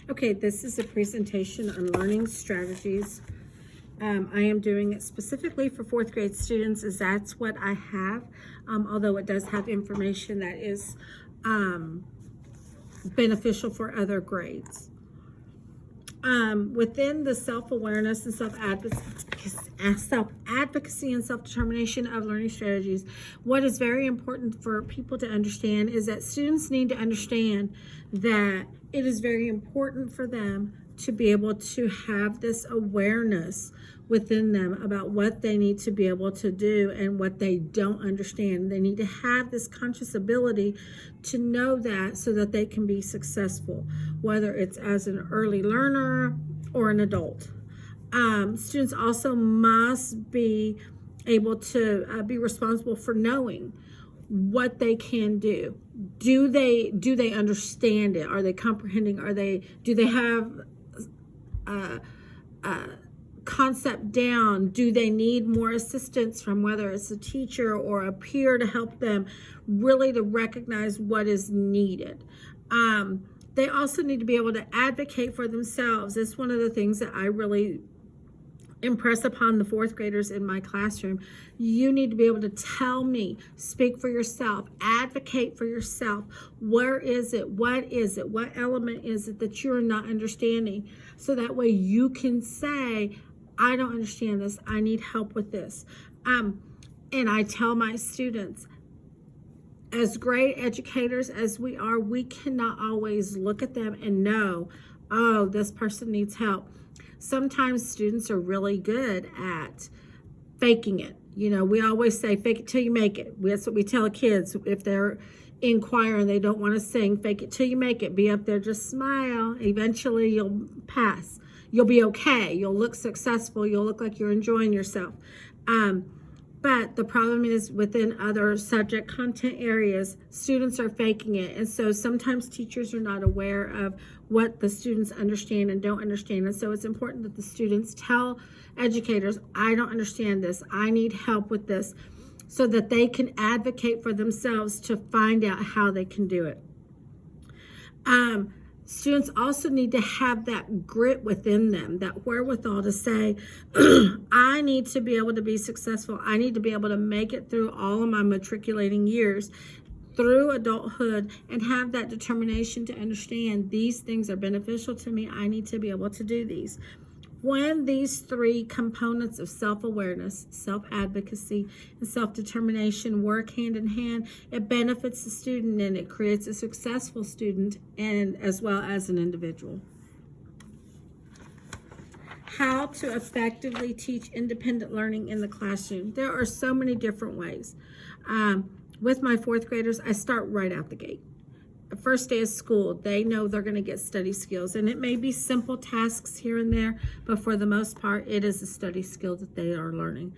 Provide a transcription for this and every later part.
Okay, this is a presentation on learning strategies. I am doing it specifically for fourth grade students, as that's what I have, although it does have information that is beneficial for other grades. Within the self-awareness and self-advocacy and self-determination of learning strategies, what is very important for people to understand is that students need to understand that it is very important for them to be able to have this awareness within them about what they need to be able to do and what they don't understand. They need to have this conscious ability to know that so that they can be successful, whether it's as an early learner or an adult. Students also must be able to be responsible for knowing what they can do. Do they understand it? Are they comprehending? Do they have concept down? Do they need more assistance from whether it's a teacher or a peer to help them really to recognize what is needed? They also need to be able to advocate for themselves. It's one of the things that I really impress upon the fourth graders in my classroom. You need to be able to tell me, speak for yourself, advocate for yourself. Where is it? What is it? What element is it that you're not understanding? So that way you can say, I don't understand this. I need help with this. And I tell my students, as great educators as we are, we cannot always look at them and know, oh, this person needs help. Sometimes students are really good at faking it. You know, we always say, fake it till you make it. That's what we tell kids if they're in choir and they don't want to sing. Fake it till you make it. Be up there, just smile. Eventually you'll pass. You'll be okay. You'll look successful. You'll look like you're enjoying yourself. But the problem is within other subject content areas, students are faking it. And so sometimes teachers are not aware of what the students understand and don't understand. And so it's important that the students tell educators, I don't understand this. I need help with this, so that they can advocate for themselves to find out how they can do it. Students also need to have that grit within them, that wherewithal to say, I need to be able to be successful. I need to be able to make it through all of my matriculating years, through adulthood, and have that determination to understand these things are beneficial to me. I need to be able to do these. When these three components of self-awareness, self-advocacy, and self-determination work hand in hand, it benefits the student and it creates a successful student and as well as an individual. How to effectively teach independent learning in the classroom. There are so many different ways. With my fourth graders, I start right out the gate. The first day of school, they know they're going to get study skills, and it may be simple tasks here and there, but for the most part, it is a study skill that they are learning.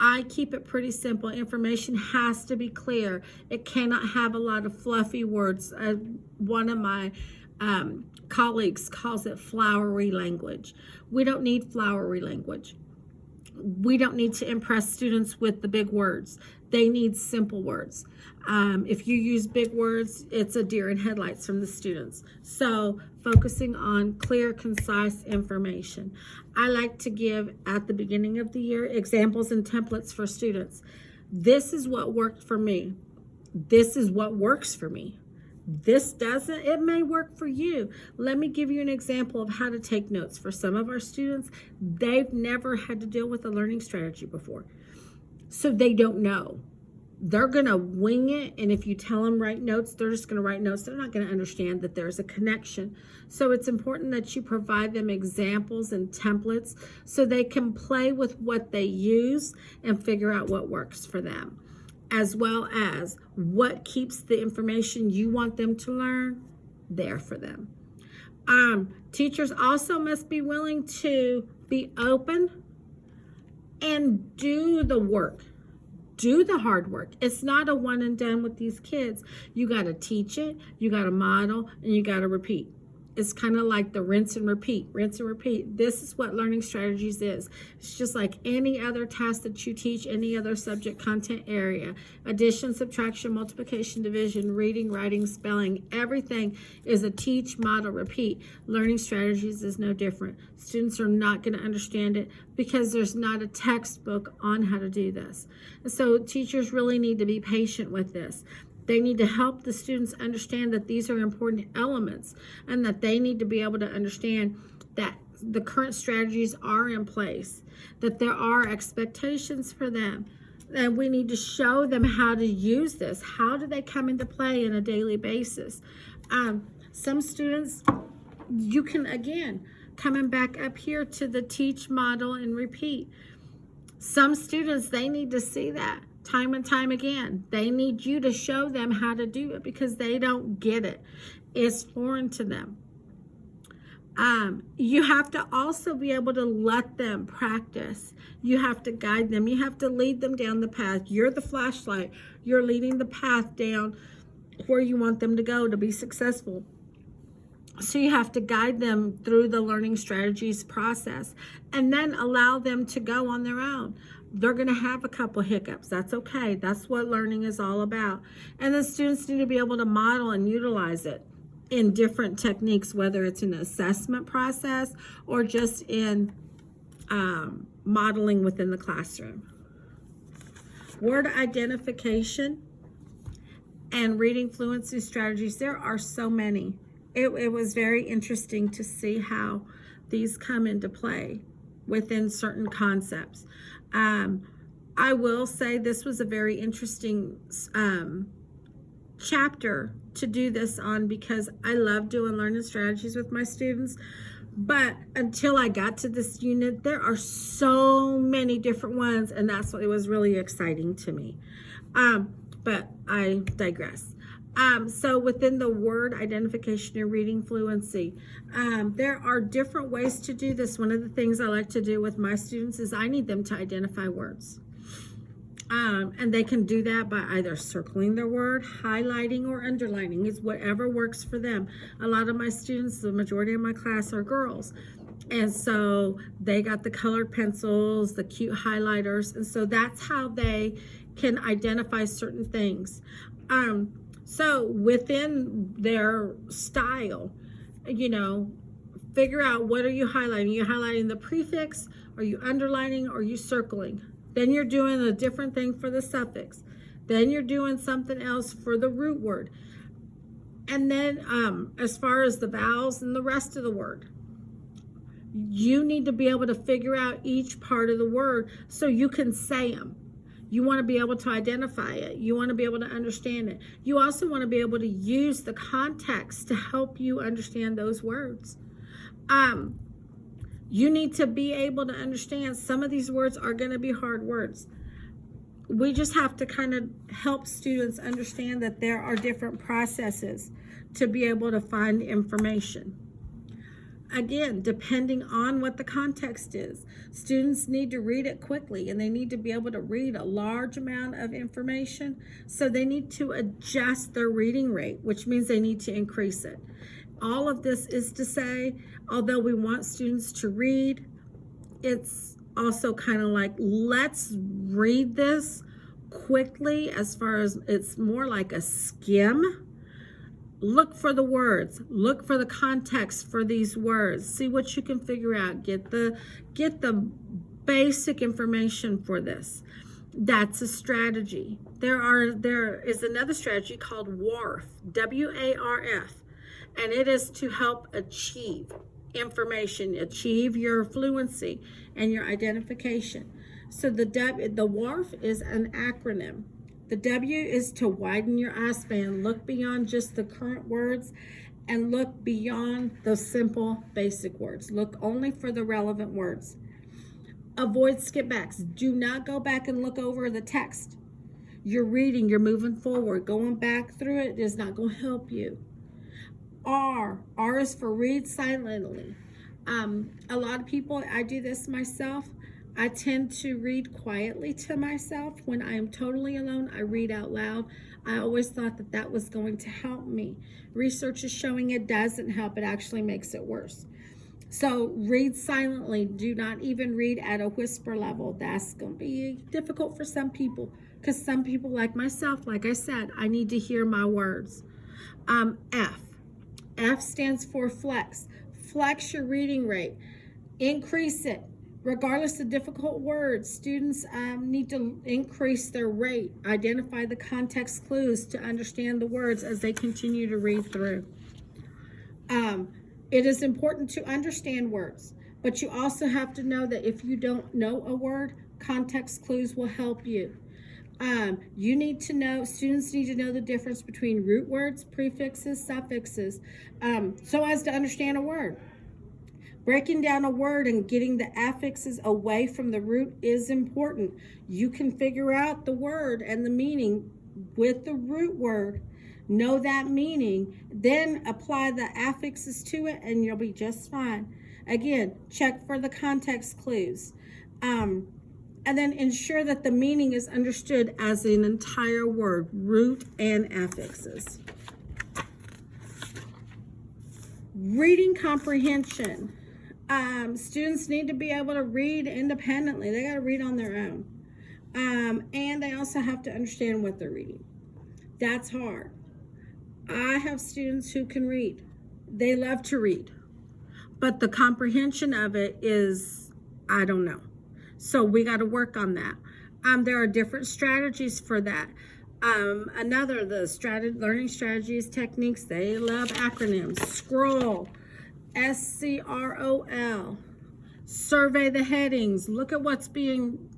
I keep it pretty simple. Information has to be clear. It cannot have a lot of fluffy words. One of my colleagues calls it flowery language. We don't need flowery language. We don't need to impress students with the big words. They need simple words. If you use big words, it's a deer in headlights from the students. So focusing on clear, concise information. I like to give at the beginning of the year examples and templates for students. This is what worked for me. This is what works for me. This doesn't, it may work for you. Let me give you an example of how to take notes. For some of our students, they've never had to deal with a learning strategy before. So they don't know. They're going to wing it, and if you tell them write notes, they're just going to write notes. They're not going to understand that there's a connection. So it's important that you provide them examples and templates so they can play with what they use and figure out what works for them, as well as what keeps the information you want them to learn there for them. Teachers also must be willing to be open and do the work. Do the hard work. It's not a one and done with these kids. You got to teach it, you got to model, and you got to repeat. It's kind of like the rinse and repeat, rinse and repeat. This is what learning strategies is. It's just like any other task that you teach, any other subject content area. Addition, subtraction, multiplication, division, reading, writing, spelling, everything is a teach, model, repeat. Learning strategies is no different. Students are not going to understand it because there's not a textbook on how to do this. So teachers really need to be patient with this. They need to help the students understand that these are important elements and that they need to be able to understand that the current strategies are in place, that there are expectations for them, and we need to show them how to use this. How do they come into play on a daily basis? Some students, you can, again, coming back up here to the teach, model, and repeat. Some students, they need to see that time and time again. They need you to show them how to do it because they don't get it. It's foreign to them. You have to also be able to let them practice. You have to guide them. You have to lead them down the path. You're the flashlight. You're leading the path down where you want them to go to be successful. So you have to guide them through the learning strategies process and then allow them to go on their own. They're going to have a couple hiccups. That's okay. That's what learning is all about. And the students need to be able to model and utilize it in different techniques, whether it's an assessment process or just in modeling within the classroom. Word identification and reading fluency strategies, there are so many. It was very interesting to see how these come into play within certain concepts. I will say this was a very interesting chapter to do this on because I love doing learning strategies with my students. But until I got to this unit, there are so many different ones, and that's what it was really exciting to me. But I digress. So within the word identification and reading fluency, there are different ways to do this. One of the things I like to do with my students is I need them to identify words. And they can do that by either circling their word, highlighting, or underlining. It's whatever works for them. A lot of my students, the majority of my class are girls. And so they got the colored pencils, the cute highlighters. And so that's how they can identify certain things. So within their style, figure out what are you highlighting. Are you highlighting the prefix? Are you underlining? Or are you circling? Then you're doing a different thing for the suffix. Then you're doing something else for the root word. And then as far as the vowels and the rest of the word, you need to be able to figure out each part of the word so you can say them. You want to be able to identify it. You want to be able to understand it. You also want to be able to use the context to help you understand those words. You need to be able to understand some of these words are going to be hard words. We just have to kind of help students understand that there are different processes to be able to find information. Again, depending on what the context is, students need to read it quickly and they need to be able to read a large amount of information. So they need to adjust their reading rate, which means they need to increase it. All of this is to say, although we want students to read, it's also kind of like, let's read this quickly as far as it's more like a skim. Look for the words, look for the context for these words, see what you can figure out, get the basic information for this. That's a strategy. There is another strategy called WARF, W-A-R-F, and it is to help achieve information, achieve your fluency and your identification. So the WARF is an acronym. The W is to widen your eye span, look beyond just the current words and look beyond the simple basic words. Look only for the relevant words. Avoid skipbacks. Do not go back and look over the text. You're reading, you're moving forward. Going back through it is not going to help you. R is for read silently. A lot of people, I do this myself. I tend to read quietly to myself. When I am totally alone, I read out loud. I always thought that that was going to help me. Research is showing it doesn't help, it actually makes it worse. So read silently. Do not even read at a whisper level. That's going to be difficult for some people, because some people, like myself, like I said, I need to hear my words. F. F stands for flex. Flex your reading rate. Increase it. Regardless of difficult words, students need to increase their rate. Identify the context clues to understand the words as they continue to read through. It is important to understand words, but you also have to know that if you don't know a word, context clues will help you. You need to know, students need to know the difference between root words, prefixes, suffixes, so as to understand a word. Breaking down a word and getting the affixes away from the root is important. You can figure out the word and the meaning with the root word. Know that meaning, then apply the affixes to it and you'll be just fine. Again, check for the context clues. And then ensure that the meaning is understood as an entire word, root and affixes. Reading comprehension. Students need to be able to read independently. They got to read on their own. And they also have to understand what they're reading. That's hard. I have students who can read. They love to read. But the comprehension of it is, I don't know. So we got to work on that. There are different strategies for that. Learning strategies, techniques, they love acronyms. Scroll. SCROL. Survey the headings. Look at what's being,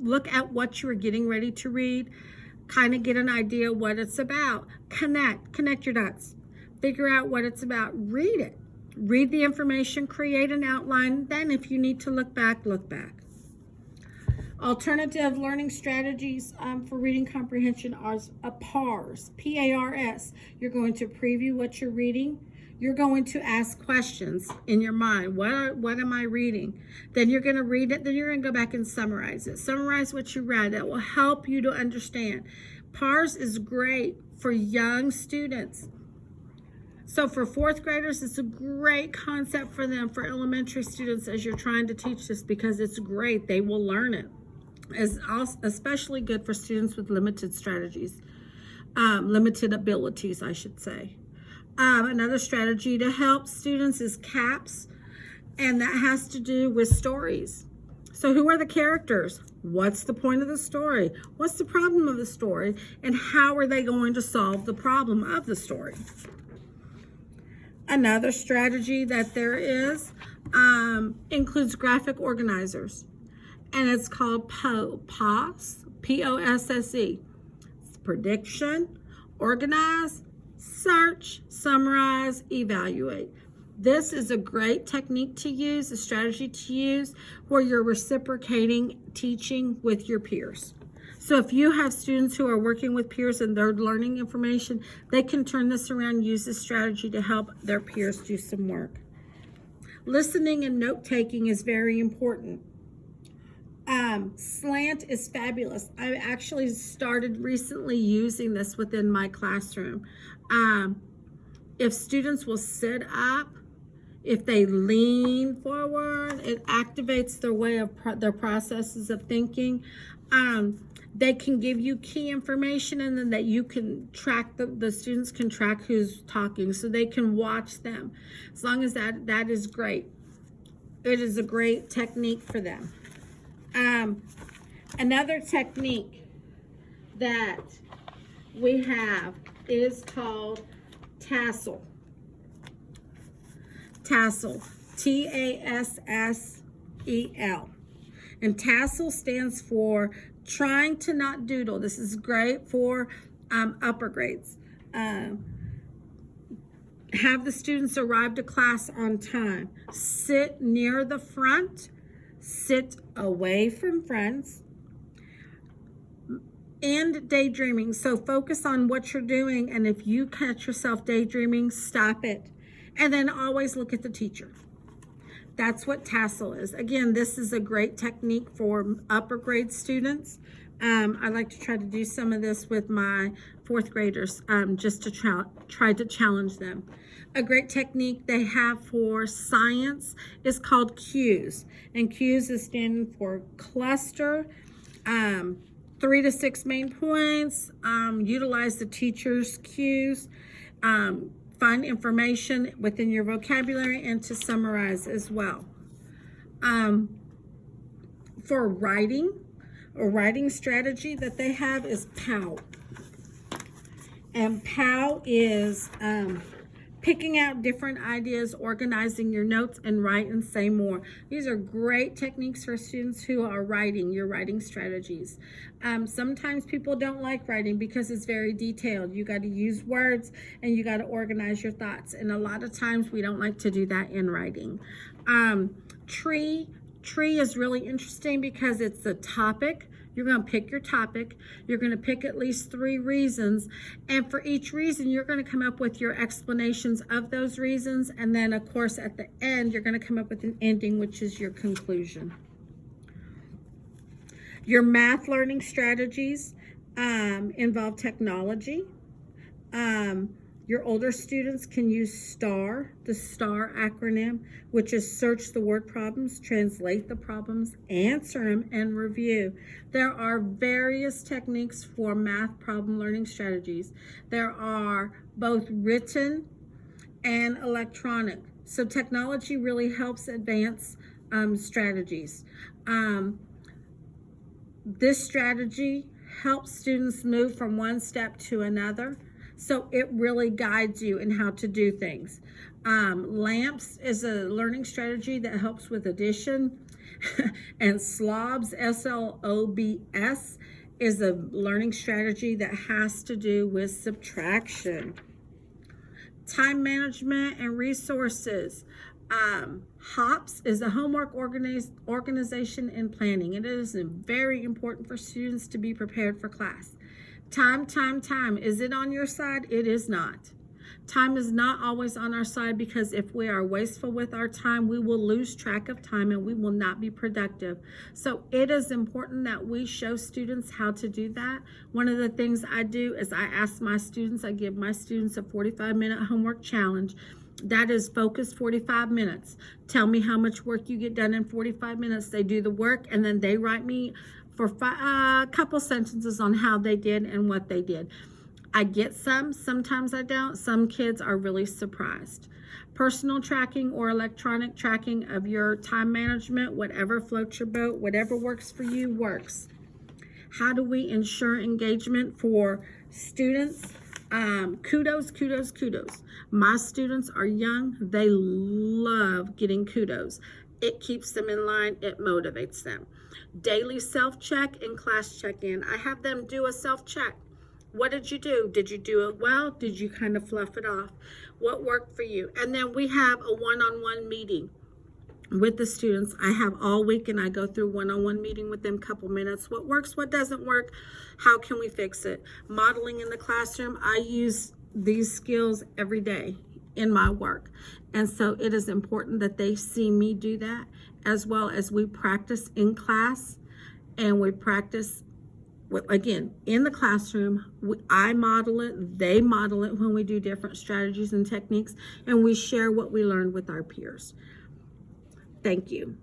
look at what you're getting ready to read. Kind of get an idea what it's about. Connect your dots. Figure out what it's about. Read it. Read the information, create an outline. Then if you need to look back, look back. Alternative learning strategies for reading comprehension are PARS, P-A-R-S. You're going to preview what you're reading. You're going to ask questions in your mind. What am I reading? Then you're going to read it. Then you're going to go back and summarize it. Summarize what you read. That will help you to understand. PARS is great for young students. So for fourth graders, it's a great concept for them, for elementary students as you're trying to teach this, because it's great. They will learn it. It's also especially good for students with limited strategies, limited abilities, I should say. Another strategy to help students is CAPS, and that has to do with stories. So who are the characters? What's the point of the story? What's the problem of the story? And how are they going to solve the problem of the story? Another strategy that there is includes graphic organizers, and it's called POSSE, P-O-S-S-E. It's prediction, organize, search, summarize, evaluate. This is a great technique to use, a strategy to use, where you're reciprocating teaching with your peers. So if you have students who are working with peers and they're learning information, they can turn this around and use this strategy to help their peers do some work. Listening and note-taking is very important. SLANT is fabulous. I actually started recently using this within my classroom. If students will sit up, if they lean forward, it activates their way of their processes of thinking. They can give you key information, and then that you can track, the students can track who's talking, so they can watch them. As long as that is great. It is a great technique for them. Another technique that we have is called TASSEL. TASSEL, T-A-S-S-E-L. And TASSEL stands for trying to not doodle. This is great for upper grades. Have the students arrive to class on time. Sit near the front. Sit away from friends. And daydreaming. So focus on what you're doing, and if you catch yourself daydreaming, stop it. And then always look at the teacher. That's what Tassel is. Again, this is a great technique for upper grade students. I like to try to do some of this with my fourth graders, just to try to challenge them. A great technique they have for science is called CUES, and CUES is standing for cluster, 3 to 6 main points, utilize the teacher's cues, find information within your vocabulary, and to summarize as well. For writing, a writing strategy that they have is POW. And POW is picking out different ideas, organizing your notes, and write and say more. These are great techniques for students who are writing, your writing strategies. Sometimes people don't like writing because it's very detailed. You got to use words and you got to organize your thoughts. And a lot of times we don't like to do that in writing. Tree is really interesting because it's a topic. You're going to pick your topic. You're going to pick at least 3 reasons. And for each reason, you're going to come up with your explanations of those reasons. And then, of course, at the end, you're going to come up with an ending, which is your conclusion. Your math learning strategies involve technology. Your older students can use STAR, the STAR acronym, which is search the word problems, translate the problems, answer them, and review. There are various techniques for math problem learning strategies. There are both written and electronic. So technology really helps advance strategies. This strategy helps students move from one step to another. So it really guides you in how to do things. LAMPS is a learning strategy that helps with addition. And SLOBS, SLOBS, is a learning strategy that has to do with subtraction. Time management and resources. HOPS is a homework organization and planning. It is very important for students to be prepared for class. Time. Is it on your side? It is not. Time is not always on our side, because if we are wasteful with our time, we will lose track of time and we will not be productive. So it is important that we show students how to do that. One of the things I do is I give my students a 45-minute homework challenge. That is focused 45 minutes. Tell me how much work you get done in 45 minutes. They do the work and then they write me for a couple sentences on how they did and what they did. I get some, sometimes I don't. Some kids are really surprised. Personal tracking or electronic tracking of your time management, whatever floats your boat, whatever works for you works. How do we ensure engagement for students? Kudos. My students are young. They love getting kudos. It keeps them in line. It motivates them. Daily self-check and class check-in. I have them do a self-check. What did you do? Did you do it well? Did you kind of fluff it off? What worked for you? And then we have a one-on-one meeting with the students. I have all week and I go through one-on-one meeting with them, couple minutes. What works, what doesn't work? How can we fix it? Modeling in the classroom. I use these skills every day in my work. And so it is important that they see me do that, as well as we practice in class and we practice again in the classroom. I model it, they model it when we do different strategies and techniques, and we share what we learned with our peers. Thank you.